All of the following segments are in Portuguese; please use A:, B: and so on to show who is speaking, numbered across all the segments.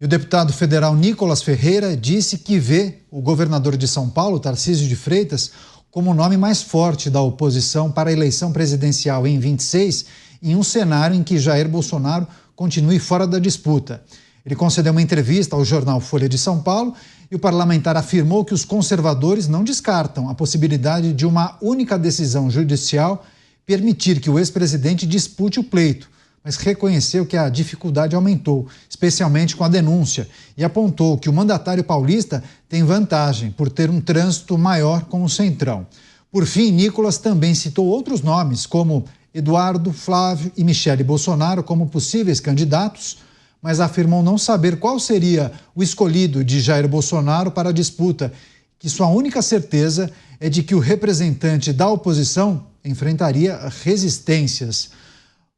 A: E o deputado federal Nicolas Ferreira disse que vê o governador de São Paulo, Tarcísio de Freitas, como o nome mais forte da oposição para a eleição presidencial em 26, em um cenário em que Jair Bolsonaro continue fora da disputa. Ele concedeu uma entrevista ao jornal Folha de São Paulo e o parlamentar afirmou que os conservadores não descartam a possibilidade de uma única decisão judicial permitir que o ex-presidente dispute o pleito, mas reconheceu que a dificuldade aumentou, especialmente com a denúncia, e apontou que o mandatário paulista tem vantagem por ter um trânsito maior com o Centrão. Por fim, Nicolas também citou outros nomes, como Eduardo, Flávio e Michele Bolsonaro como possíveis candidatos, mas afirmou não saber qual seria o escolhido de Jair Bolsonaro para a disputa, que sua única certeza é de que o representante da oposição enfrentaria resistências.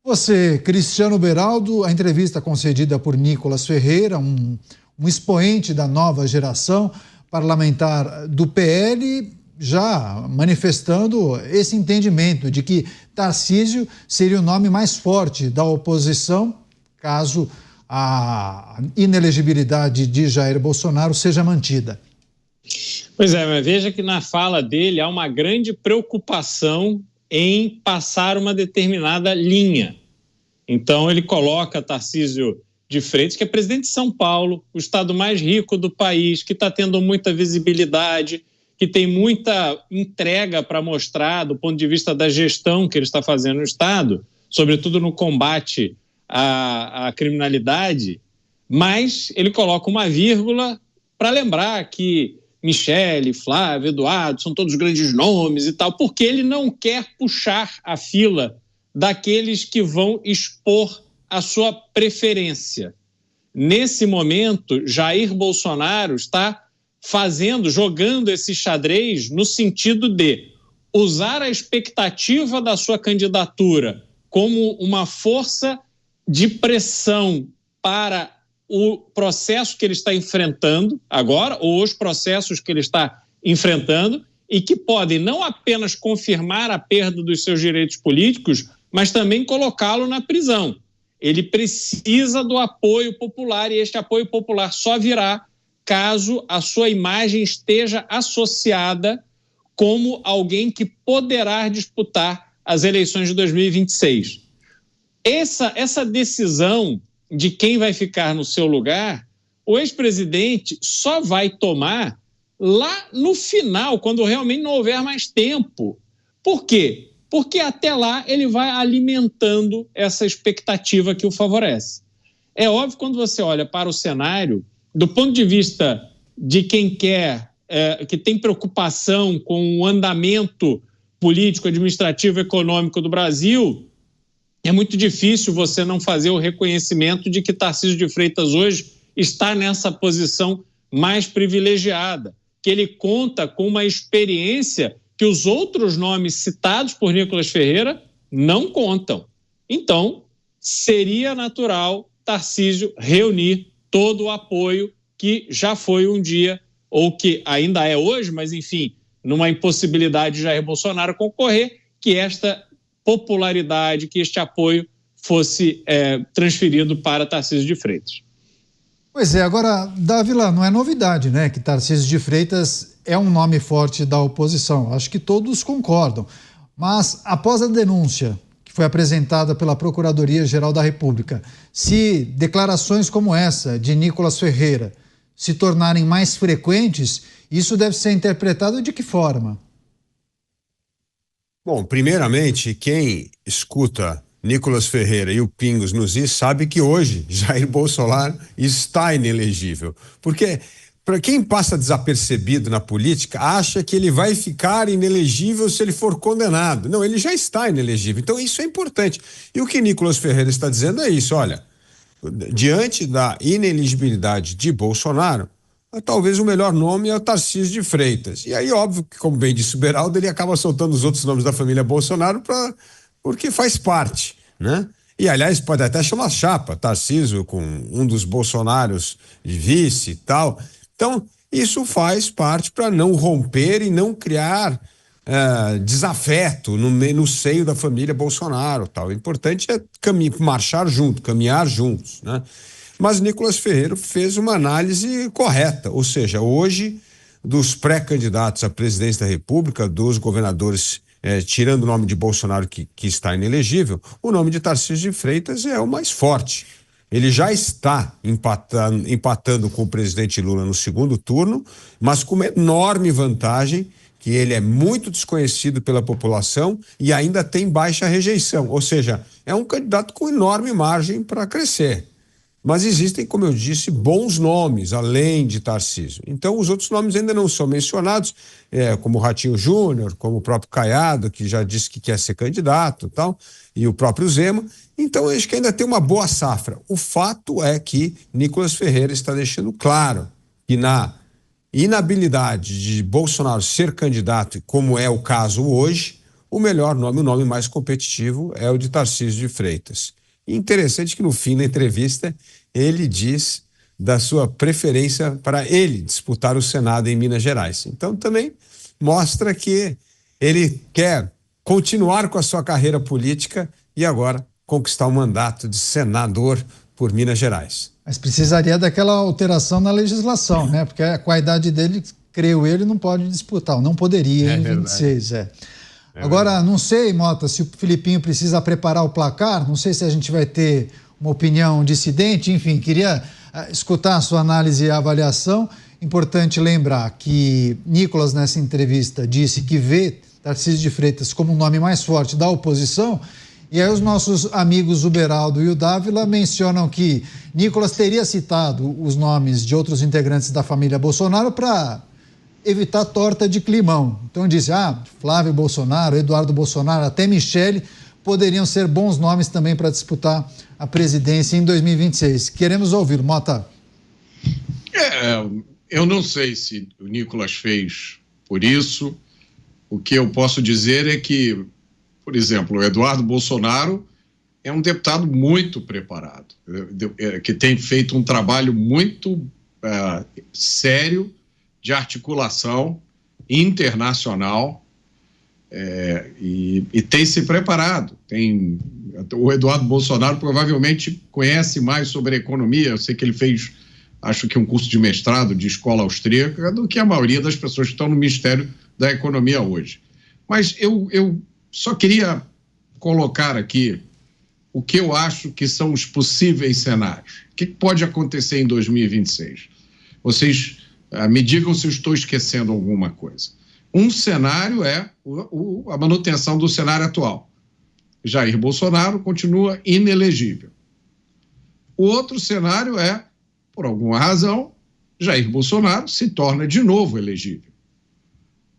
A: Você, Cristiano Beraldo, a entrevista concedida por Nicolas Ferreira, um expoente da nova geração parlamentar do PL, já manifestando esse entendimento de que Tarcísio seria o nome mais forte da oposição, caso a inelegibilidade de Jair Bolsonaro seja mantida.
B: Pois é, mas veja que na fala dele há uma grande preocupação em passar uma determinada linha. Então ele coloca Tarcísio de Freitas, que é presidente de São Paulo, o estado mais rico do país, que está tendo muita visibilidade, que tem muita entrega para mostrar do ponto de vista da gestão que ele está fazendo no estado, sobretudo no combate à criminalidade, mas ele coloca uma vírgula para lembrar que Michele, Flávio, Eduardo, são todos grandes nomes e tal, porque ele não quer puxar a fila daqueles que vão expor a sua preferência. Nesse momento, Jair Bolsonaro está jogando esse xadrez no sentido de usar a expectativa da sua candidatura como uma força de pressão para o processo que ele está enfrentando agora, ou os processos que ele está enfrentando, e que podem não apenas confirmar a perda dos seus direitos políticos, mas também colocá-lo na prisão. Ele precisa do apoio popular, e este apoio popular só virá caso a sua imagem esteja associada como alguém que poderá disputar as eleições de 2026. Essa decisão de quem vai ficar no seu lugar, o ex-presidente só vai tomar lá no final, quando realmente não houver mais tempo. Por quê? Porque até lá ele vai alimentando essa expectativa que o favorece. É óbvio, quando você olha para o cenário, do ponto de vista de quem quer, que tem preocupação com o andamento político, administrativo, econômico do Brasil, é muito difícil você não fazer o reconhecimento de que Tarcísio de Freitas hoje está nessa posição mais privilegiada, que ele conta com uma experiência que os outros nomes citados por Nicolas Ferreira não contam. Então, seria natural Tarcísio reunir todo o apoio que já foi um dia, ou que ainda é hoje, mas enfim, numa impossibilidade de Jair Bolsonaro concorrer, que esta popularidade, que este apoio fosse transferido para Tarcísio de Freitas.
A: Pois é, agora, Dávila, não é novidade, né, que Tarcísio de Freitas é um nome forte da oposição. Acho que todos concordam. Mas, após a denúncia que foi apresentada pela Procuradoria-Geral da República, se declarações como essa de Nicolas Ferreira se tornarem mais frequentes, isso deve ser interpretado de que forma?
C: Bom, primeiramente, quem escuta Nicolas Ferreira e o Pingos nos Is sabe que hoje Jair Bolsonaro está inelegível. Porque, para quem passa desapercebido na política, acha que ele vai ficar inelegível se ele for condenado. Não, ele já está inelegível. Então, isso é importante. E o que Nicolas Ferreira está dizendo é isso, olha, diante da inelegibilidade de Bolsonaro, talvez o melhor nome é o Tarcísio de Freitas. E aí, óbvio que, como bem disse o Beraldo, ele acaba soltando os outros nomes da família Bolsonaro porque faz parte, né? E, aliás, pode até chamar chapa, Tarcísio com um dos Bolsonaros de vice e tal. Então, isso faz parte para não romper e não criar desafeto no seio da família Bolsonaro, tal. O importante é marchar junto, caminhar juntos, né? Mas Nicolas Ferreira fez uma análise correta, ou seja, hoje, dos pré-candidatos à presidência da República, dos governadores, tirando o nome de Bolsonaro, que está inelegível, o nome de Tarcísio de Freitas é o mais forte. Ele já está empatando com o presidente Lula no segundo turno, mas com uma enorme vantagem, que ele é muito desconhecido pela população e ainda tem baixa rejeição. Ou seja, é um candidato com enorme margem para crescer. Mas existem, como eu disse, bons nomes, além de Tarcísio. Então, os outros nomes ainda não são mencionados, como o Ratinho Júnior, como o próprio Caiado, que já disse que quer ser candidato e tal, e o próprio Zema. Então, eu acho que ainda tem uma boa safra. O fato é que Nicolas Ferreira está deixando claro que na inabilidade de Bolsonaro ser candidato, como é o caso hoje, o melhor nome, o nome mais competitivo é o de Tarcísio de Freitas. E interessante que no fim da entrevista ele diz da sua preferência para ele disputar o Senado em Minas Gerais. Então também mostra que ele quer continuar com a sua carreira política e agora conquistar o mandato de senador por Minas Gerais.
A: Mas precisaria daquela alteração na legislação, né? Porque com a idade dele, creio ele, não pode disputar, não poderia em 26, Agora, não sei, Mota, se o Filipinho precisa preparar o placar, não sei se a gente vai ter uma opinião dissidente, enfim, queria escutar a sua análise e avaliação. Importante lembrar que Nicolas, nessa entrevista, disse que vê Tarcísio de Freitas como o nome mais forte da oposição, e aí os nossos amigos Uberaldo e o Dávila mencionam que Nicolas teria citado os nomes de outros integrantes da família Bolsonaro para evitar torta de climão. Então disse, Flávio Bolsonaro, Eduardo Bolsonaro, até Michele poderiam ser bons nomes também para disputar a presidência em 2026. Queremos ouvi-lo, Mota.
D: Eu não sei se o Nicolas fez por isso. O que eu posso dizer é que, por exemplo, o Eduardo Bolsonaro é um deputado muito preparado, que tem feito um trabalho muito sério de articulação internacional e tem se preparado. O Eduardo Bolsonaro provavelmente conhece mais sobre a economia. Eu sei que ele fez, acho que um curso de mestrado de escola austríaca do que a maioria das pessoas que estão no Ministério da Economia hoje. Mas eu só queria colocar aqui o que eu acho que são os possíveis cenários. O que pode acontecer em 2026? Vocês me digam se eu estou esquecendo alguma coisa. Um cenário é a manutenção do cenário atual. Jair Bolsonaro continua inelegível. O outro cenário é, por alguma razão, Jair Bolsonaro se torna de novo elegível.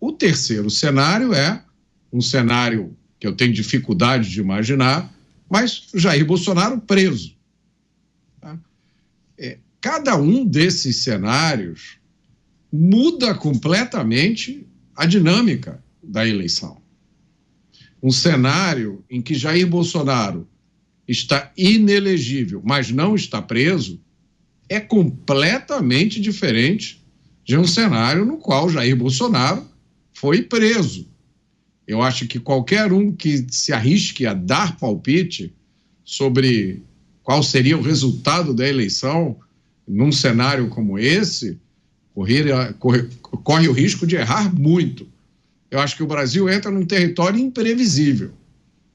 D: O terceiro cenário é um cenário que eu tenho dificuldade de imaginar, mas Jair Bolsonaro preso. Cada um desses cenários muda completamente a dinâmica da eleição. Um cenário em que Jair Bolsonaro está inelegível, mas não está preso, é completamente diferente de um cenário no qual Jair Bolsonaro foi preso. Eu acho que qualquer um que se arrisque a dar palpite sobre qual seria o resultado da eleição num cenário como esse, corre o risco de errar muito. Eu acho que o Brasil entra num território imprevisível.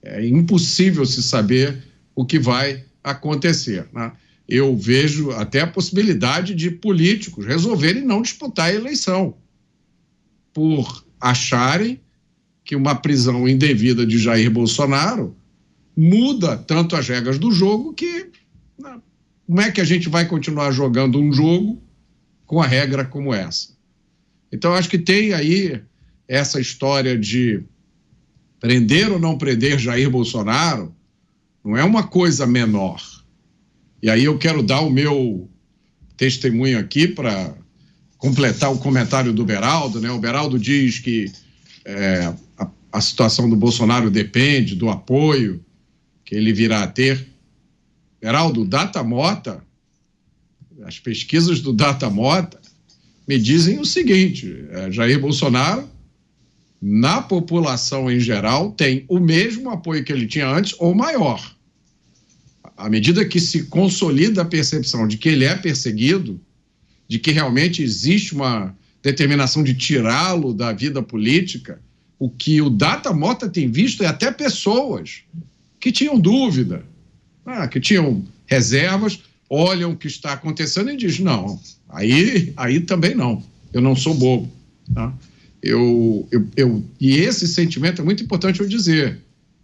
D: É impossível se saber o que vai acontecer, né? Eu vejo até a possibilidade de políticos resolverem não disputar a eleição por acharem que uma prisão indevida de Jair Bolsonaro muda tanto as regras do jogo que como é que a gente vai continuar jogando um jogo com a regra como essa? Então, acho que tem aí essa história de prender ou não prender Jair Bolsonaro, não é uma coisa menor. E aí eu quero dar o meu testemunho aqui para completar o comentário do Beraldo, né? O Beraldo diz que a situação do Bolsonaro depende do apoio que ele virá a ter. Beraldo, Datamota, as pesquisas do Datamota me dizem o seguinte: Jair Bolsonaro, na população em geral, tem o mesmo apoio que ele tinha antes ou maior. À medida que se consolida a percepção de que ele é perseguido, de que realmente existe uma determinação de tirá-lo da vida política, o que o Data Mota tem visto é até pessoas que tinham dúvida, que tinham reservas, olham o que está acontecendo e dizem, não, aí também não, eu não sou bobo. Tá? E esse sentimento é muito importante eu dizer,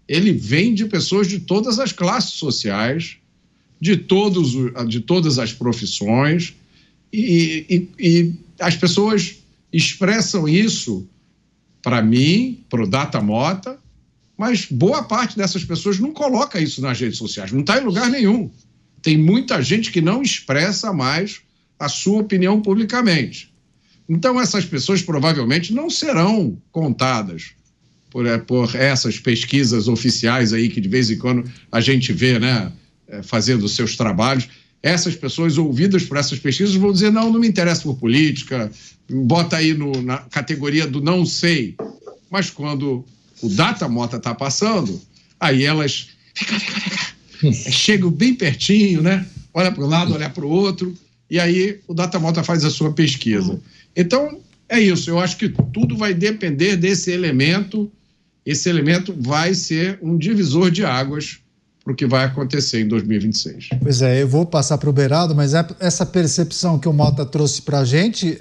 D: ele vem de pessoas de todas as classes sociais, de todas as profissões, e as pessoas expressam isso para mim, para o Data Mota, mas boa parte dessas pessoas não coloca isso nas redes sociais, não está em lugar nenhum. Tem muita gente que não expressa mais a sua opinião publicamente. Então, essas pessoas provavelmente não serão contadas por essas pesquisas oficiais aí que de vez em quando a gente vê, né, fazendo seus trabalhos. Essas pessoas ouvidas por essas pesquisas vão dizer, não me interessa por política, bota aí na categoria do não sei. Mas quando o Data Mota está passando, aí elas chegam bem pertinho, né? Olha para um lado, olha para o outro, e aí o Data Mota faz a sua pesquisa. Então, é isso. Eu acho que tudo vai depender desse elemento. Esse elemento vai ser um divisor de águas para o que vai acontecer em 2026.
A: Pois é, eu vou passar para o Beraldo, mas essa percepção que o Mota trouxe para a gente,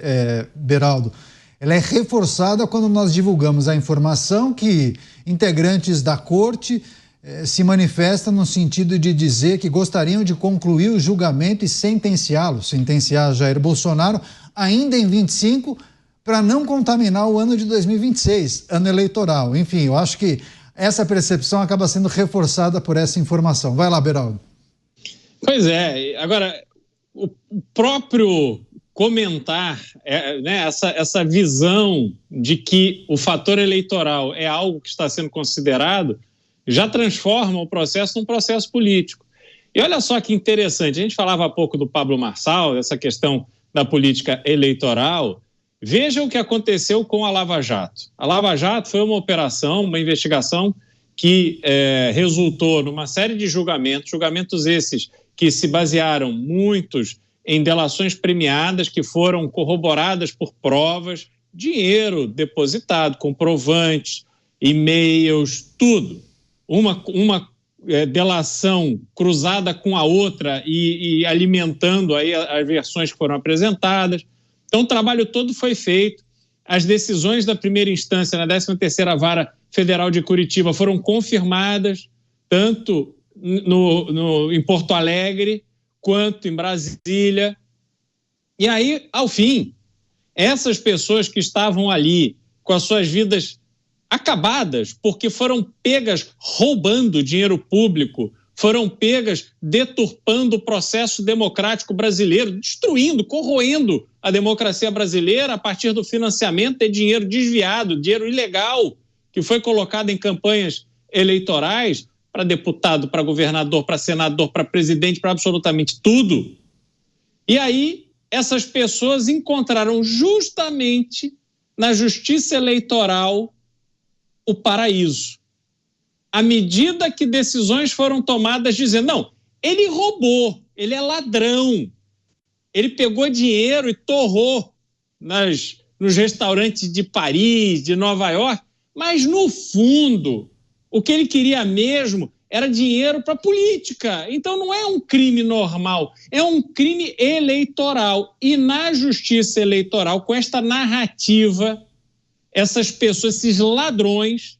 A: Beraldo, ela é reforçada quando nós divulgamos a informação que integrantes da corte se manifestam no sentido de dizer que gostariam de concluir o julgamento e sentenciar Jair Bolsonaro ainda em 25, para não contaminar o ano de 2026, ano eleitoral. Enfim, eu acho que essa percepção acaba sendo reforçada por essa informação. Vai lá, Beraldo.
B: Pois é. Agora, o próprio comentar, né, essa visão de que o fator eleitoral é algo que está sendo considerado, já transforma o processo num processo político. E olha só que interessante, a gente falava há pouco do Pablo Marçal, essa questão da política eleitoral. Veja o que aconteceu com a Lava Jato. A Lava Jato foi uma operação, uma investigação que resultou numa série de julgamentos esses que se basearam muitos em delações premiadas, que foram corroboradas por provas, dinheiro depositado, comprovantes, e-mails, tudo. Uma delação cruzada com a outra e alimentando aí as versões que foram apresentadas. Então, o trabalho todo foi feito. As decisões da primeira instância na 13ª Vara Federal de Curitiba foram confirmadas, tanto em Porto Alegre quanto em Brasília. E aí, ao fim, essas pessoas que estavam ali com as suas vidas acabadas porque foram pegas roubando dinheiro público, foram pegas deturpando o processo democrático brasileiro, destruindo, corroendo a democracia brasileira a partir do financiamento de dinheiro desviado, dinheiro ilegal, que foi colocado em campanhas eleitorais para deputado, para governador, para senador, para presidente, para absolutamente tudo. E aí, essas pessoas encontraram justamente na justiça eleitoral o paraíso. À medida que decisões foram tomadas dizendo, não, ele roubou, ele é ladrão, ele pegou dinheiro e torrou nos restaurantes de Paris, de Nova York, mas no fundo, o que ele queria mesmo era dinheiro para política. Então não é um crime normal, é um crime eleitoral. E na justiça eleitoral, com esta narrativa, essas pessoas, esses ladrões,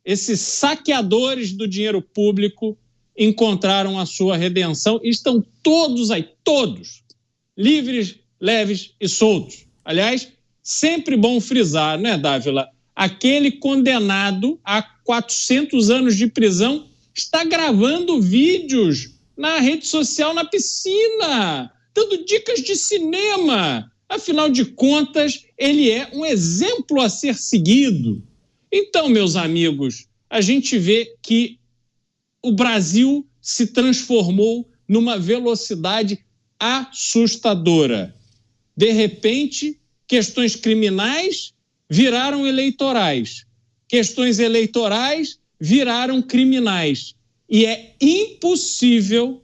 B: esses saqueadores do dinheiro público encontraram a sua redenção e estão todos aí, todos, livres, leves e soltos. Aliás, sempre bom frisar, né, Dávila? Aquele condenado a 400 anos de prisão está gravando vídeos na rede social, na piscina, dando dicas de cinema. Afinal de contas, ele é um exemplo a ser seguido. Então, meus amigos, a gente vê que o Brasil se transformou numa velocidade assustadora. De repente, questões criminais viraram eleitorais. Questões eleitorais viraram criminais. E é impossível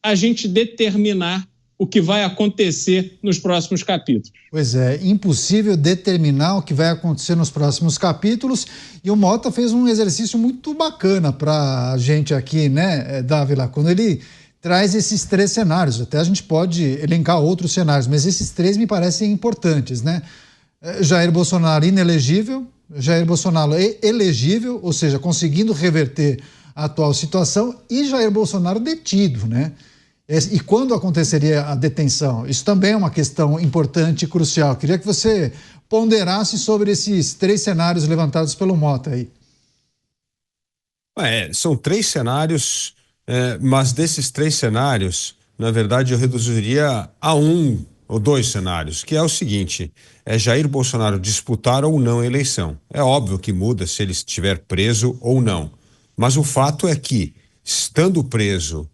B: a gente determinar o que vai acontecer nos próximos capítulos.
A: Pois é, impossível determinar o que vai acontecer nos próximos capítulos, e o Mota fez um exercício muito bacana para a gente aqui, né, Dávila, quando ele traz esses 3 cenários. Até a gente pode elencar outros cenários, mas esses 3 me parecem importantes, né? Jair Bolsonaro inelegível, Jair Bolsonaro elegível, ou seja, conseguindo reverter a atual situação, e Jair Bolsonaro detido, né? E quando aconteceria a detenção? Isso também é uma questão importante e crucial. Queria que você ponderasse sobre esses 3 cenários levantados pelo Mota aí.
C: São 3 cenários, mas desses 3 cenários, na verdade, eu reduziria a 1 ou 2 cenários, que é o seguinte: é Jair Bolsonaro disputar ou não a eleição. É óbvio que muda se ele estiver preso ou não, mas o fato é que, estando preso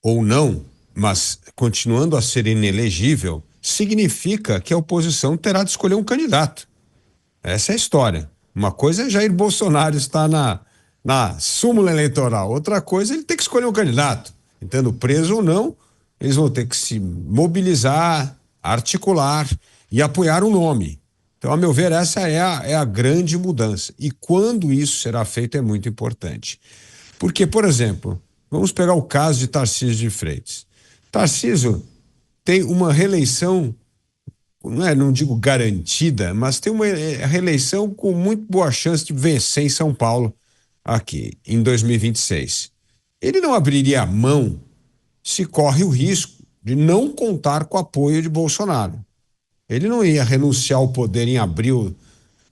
C: ou não, mas continuando a ser inelegível, significa que a oposição terá de escolher um candidato. Essa é a história. Uma coisa é Jair Bolsonaro estar na súmula eleitoral, outra coisa é ele ter que escolher um candidato. Estando preso ou não, eles vão ter que se mobilizar, articular e apoiar um nome. Então, a meu ver, essa é a grande mudança. E quando isso será feito é muito importante. Porque, por exemplo, vamos pegar o caso de Tarcísio de Freitas. Tarcísio tem uma reeleição, não digo garantida, mas tem uma reeleição com muito boa chance de vencer em São Paulo aqui em 2026. Ele não abriria a mão se corre o risco de não contar com o apoio de Bolsonaro. Ele não ia renunciar ao poder em abril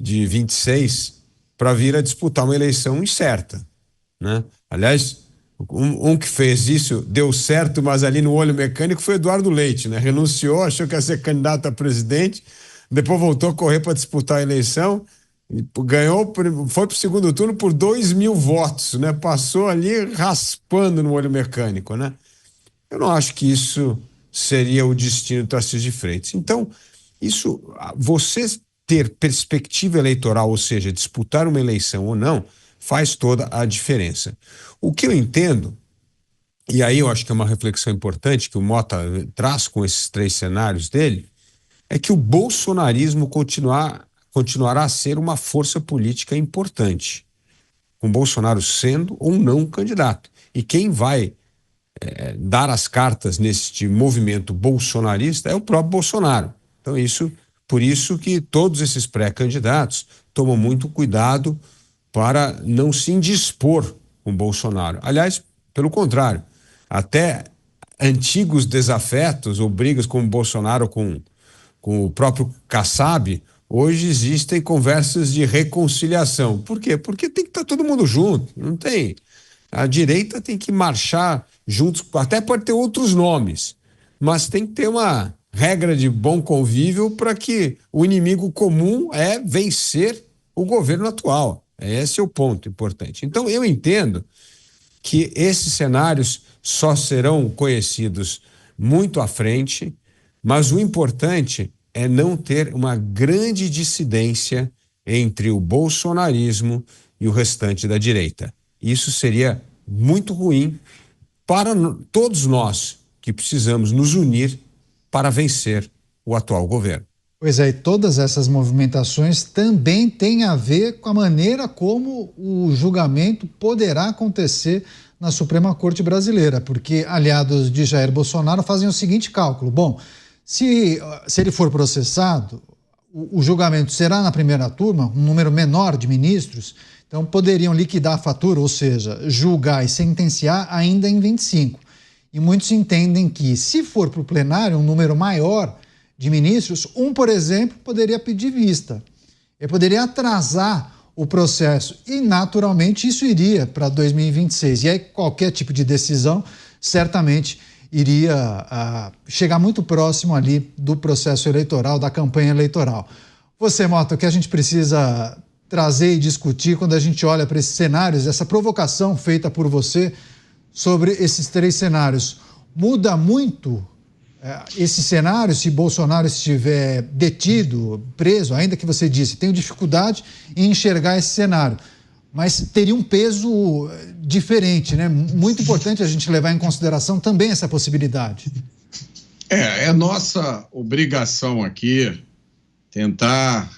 C: de 26 para vir a disputar uma eleição incerta, né? Aliás, um que fez isso deu certo, mas ali no olho mecânico foi Eduardo Leite, né? Renunciou, achou que ia ser candidato a presidente, depois voltou a correr para disputar a eleição, ganhou, foi para o segundo turno por 2.000 votos, né? Passou ali raspando no olho mecânico, né? Eu não acho que isso seria o destino do Tarcísio de Freitas. Então, você ter perspectiva eleitoral, ou seja, disputar uma eleição ou não, faz toda a diferença. O que eu entendo, e aí eu acho que é uma reflexão importante que o Mota traz com esses 3 cenários dele, é que o bolsonarismo continuará a ser uma força política importante, com Bolsonaro sendo ou não candidato. E quem vai dar as cartas neste movimento bolsonarista é o próprio Bolsonaro. Então, por isso que todos esses pré-candidatos tomam muito cuidado para não se indispor com Bolsonaro. Aliás, pelo contrário, até antigos desafetos ou brigas com Bolsonaro com o próprio Kassab, hoje existem conversas de reconciliação. Por quê? Porque tem que estar todo mundo junto, não tem. A direita tem que marchar juntos, até pode ter outros nomes, mas tem que ter uma regra de bom convívio para que o inimigo comum é vencer o governo atual. Esse é o ponto importante. Então, eu entendo que esses cenários só serão conhecidos muito à frente, mas o importante é não ter uma grande dissidência entre o bolsonarismo e o restante da direita. Isso seria muito ruim para todos nós que precisamos nos unir para vencer o atual governo.
A: Pois é, e todas essas movimentações também têm a ver com a maneira como o julgamento poderá acontecer na Suprema Corte Brasileira, porque aliados de Jair Bolsonaro fazem o seguinte cálculo: bom, se ele for processado, o julgamento será na primeira turma, um número menor de ministros, então poderiam liquidar a fatura, ou seja, julgar e sentenciar ainda em 25. E muitos entendem que, se for para o plenário, um número maior de ministros, por exemplo, poderia pedir vista. Ele poderia atrasar o processo e, naturalmente, isso iria para 2026. E aí qualquer tipo de decisão certamente iria chegar muito próximo ali do processo eleitoral, da campanha eleitoral. Você, Mota, o que a gente precisa trazer e discutir quando a gente olha para esses cenários, essa provocação feita por você sobre esses 3 cenários, muda muito esse cenário se Bolsonaro estiver detido, preso, ainda que você disse, tenho dificuldade em enxergar esse cenário. mas teria um peso diferente, né? Muito importante a gente levar em consideração também essa possibilidade.
D: É nossa obrigação aqui tentar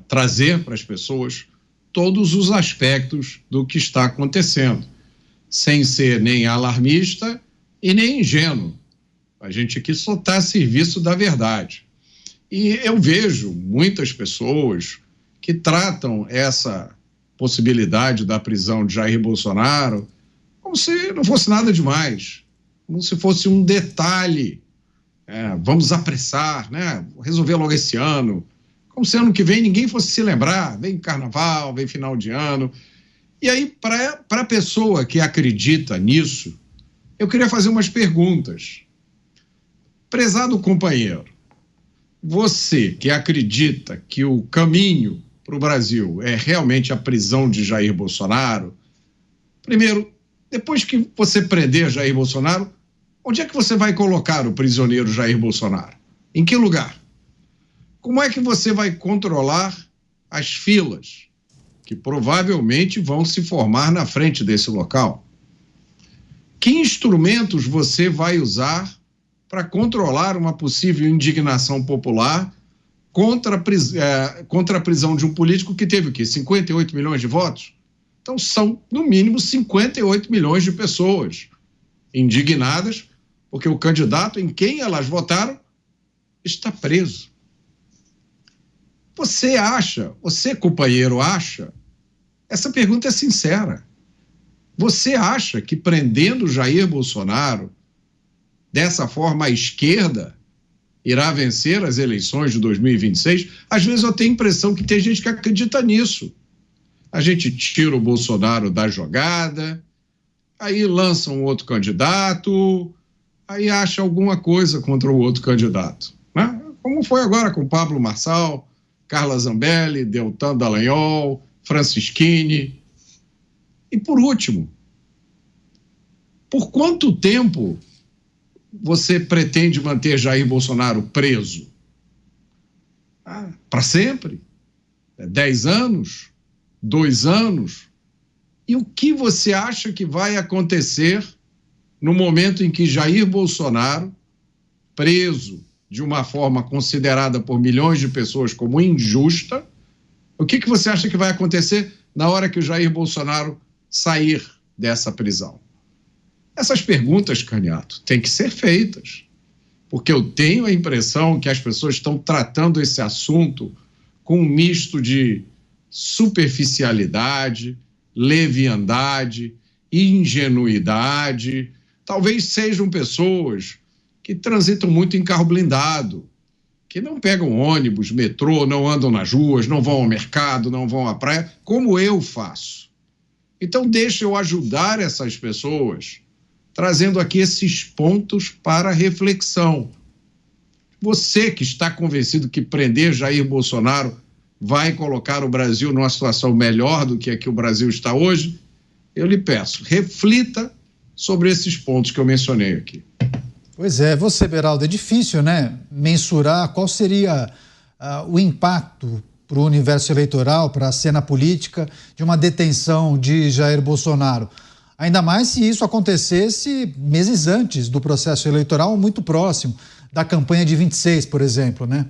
D: trazer para as pessoas todos os aspectos do que está acontecendo, sem ser nem alarmista e nem ingênuo. A gente aqui só está a serviço da verdade. E eu vejo muitas pessoas que tratam essa possibilidade da prisão de Jair Bolsonaro como se não fosse nada demais, como se fosse um detalhe. Vamos apressar, né? Resolver logo esse ano, como se ano que vem ninguém fosse se lembrar, vem carnaval, vem final de ano. E aí, para a pessoa que acredita nisso, eu queria fazer umas perguntas. Prezado companheiro, você que acredita que o caminho para o Brasil é realmente a prisão de Jair Bolsonaro, primeiro, depois que você prender Jair Bolsonaro, onde é que você vai colocar o prisioneiro Jair Bolsonaro? Em que lugar? Como é que você vai controlar as filas que provavelmente vão se formar na frente desse local? Que instrumentos você vai usar para controlar uma possível indignação popular contra a prisão de um político que teve o quê? 58 milhões de votos? Então são, no mínimo, 58 milhões de pessoas indignadas porque o candidato em quem elas votaram está preso. Você, companheiro, acha? Essa pergunta é sincera. Você acha que prendendo Jair Bolsonaro, dessa forma a esquerda irá vencer as eleições de 2026? Às vezes eu tenho a impressão que tem gente que acredita nisso. A gente tira o Bolsonaro da jogada, aí lança um outro candidato, aí acha alguma coisa contra o outro candidato, né? Como foi agora com Pablo Marçal, Carla Zambelli, Deltan Dallagnol, Francisquini. E por último, por quanto tempo você pretende manter Jair Bolsonaro preso? Para sempre? 10 anos? 2 anos? E o que você acha que vai acontecer no momento em que Jair Bolsonaro, preso de uma forma considerada por milhões de pessoas como injusta, o que você acha que vai acontecer na hora que o Jair Bolsonaro sair dessa prisão? Essas perguntas, Caniato, têm que ser feitas, porque eu tenho a impressão que as pessoas estão tratando esse assunto com um misto de superficialidade, leviandade, ingenuidade. Talvez sejam pessoas que transitam muito em carro blindado, que não pegam ônibus, metrô, não andam nas ruas, não vão ao mercado, não vão à praia, como eu faço. Então, deixa eu ajudar essas pessoas, trazendo aqui esses pontos para reflexão. Você que está convencido que prender Jair Bolsonaro vai colocar o Brasil numa situação melhor do que a que o Brasil está hoje, eu lhe peço, reflita sobre esses pontos que eu mencionei aqui.
A: Pois é, você, Beraldo, é difícil, né, mensurar qual seria o impacto para o universo eleitoral, para a cena política, de uma detenção de Jair Bolsonaro. Ainda mais se isso acontecesse meses antes do processo eleitoral, muito próximo da campanha de 26, por exemplo, né?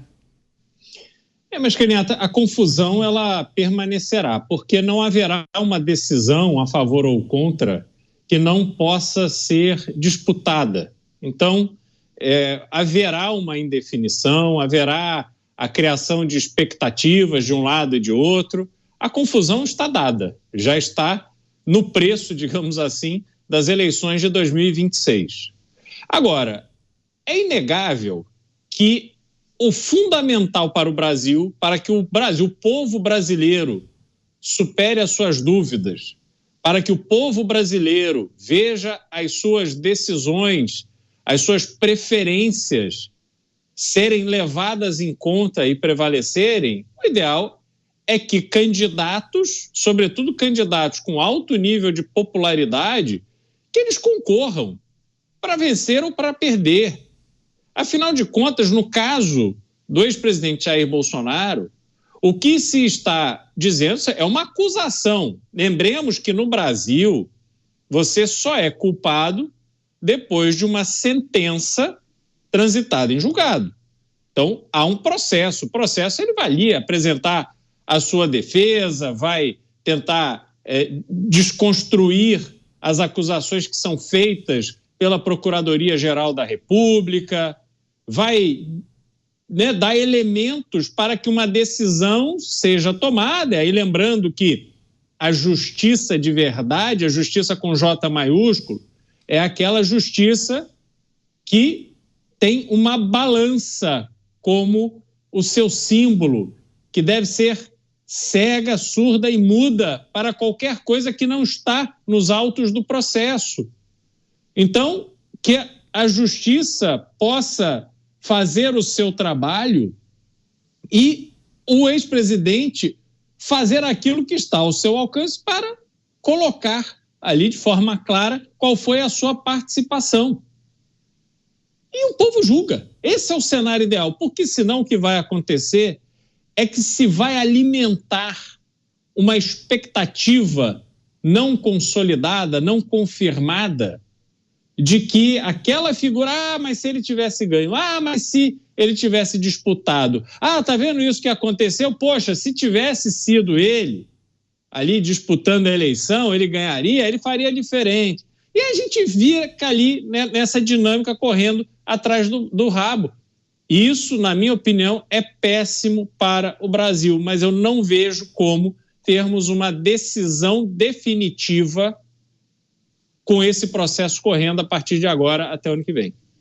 B: Mas, Caniata, a confusão ela permanecerá, porque não haverá uma decisão a favor ou contra que não possa ser disputada. Então, haverá uma indefinição, haverá a criação de expectativas de um lado e de outro. A confusão está dada, já está no preço, digamos assim, das eleições de 2026. Agora, é inegável que o fundamental para o Brasil, para que o povo brasileiro supere as suas dúvidas, para que o povo brasileiro veja as suas decisões, as suas preferências serem levadas em conta e prevalecerem, o ideal é que candidatos, sobretudo candidatos com alto nível de popularidade, que eles concorram para vencer ou para perder. Afinal de contas, no caso do ex-presidente Jair Bolsonaro, O que se está dizendo é uma acusação. Lembremos que no Brasil você só é culpado depois de uma sentença transitada em julgado. Então, há um processo. O processo ele vai ali apresentar a sua defesa, vai tentar desconstruir as acusações que são feitas pela Procuradoria-Geral da República, vai dar elementos para que uma decisão seja tomada. Aí lembrando que a justiça de verdade, a justiça com J maiúsculo, é aquela justiça que tem uma balança como o seu símbolo, que deve ser cega, surda e muda para qualquer coisa que não está nos autos do processo. Então, que a justiça possa fazer o seu trabalho e o ex-presidente fazer aquilo que está ao seu alcance para colocar ali de forma clara qual foi a sua participação. E o povo julga. Esse é o cenário ideal, porque senão o que vai acontecer é que se vai alimentar uma expectativa não consolidada, não confirmada, de que aquela figura, mas se ele tivesse ganho, mas se ele tivesse disputado, tá vendo isso que aconteceu? Poxa, se tivesse sido ele ali disputando a eleição, ele ganharia, ele faria diferente. E a gente fica ali, né, nessa dinâmica correndo atrás do rabo. Isso, na minha opinião, é péssimo para o Brasil, mas eu não vejo como termos uma decisão definitiva com esse processo correndo a partir de agora até o ano que vem.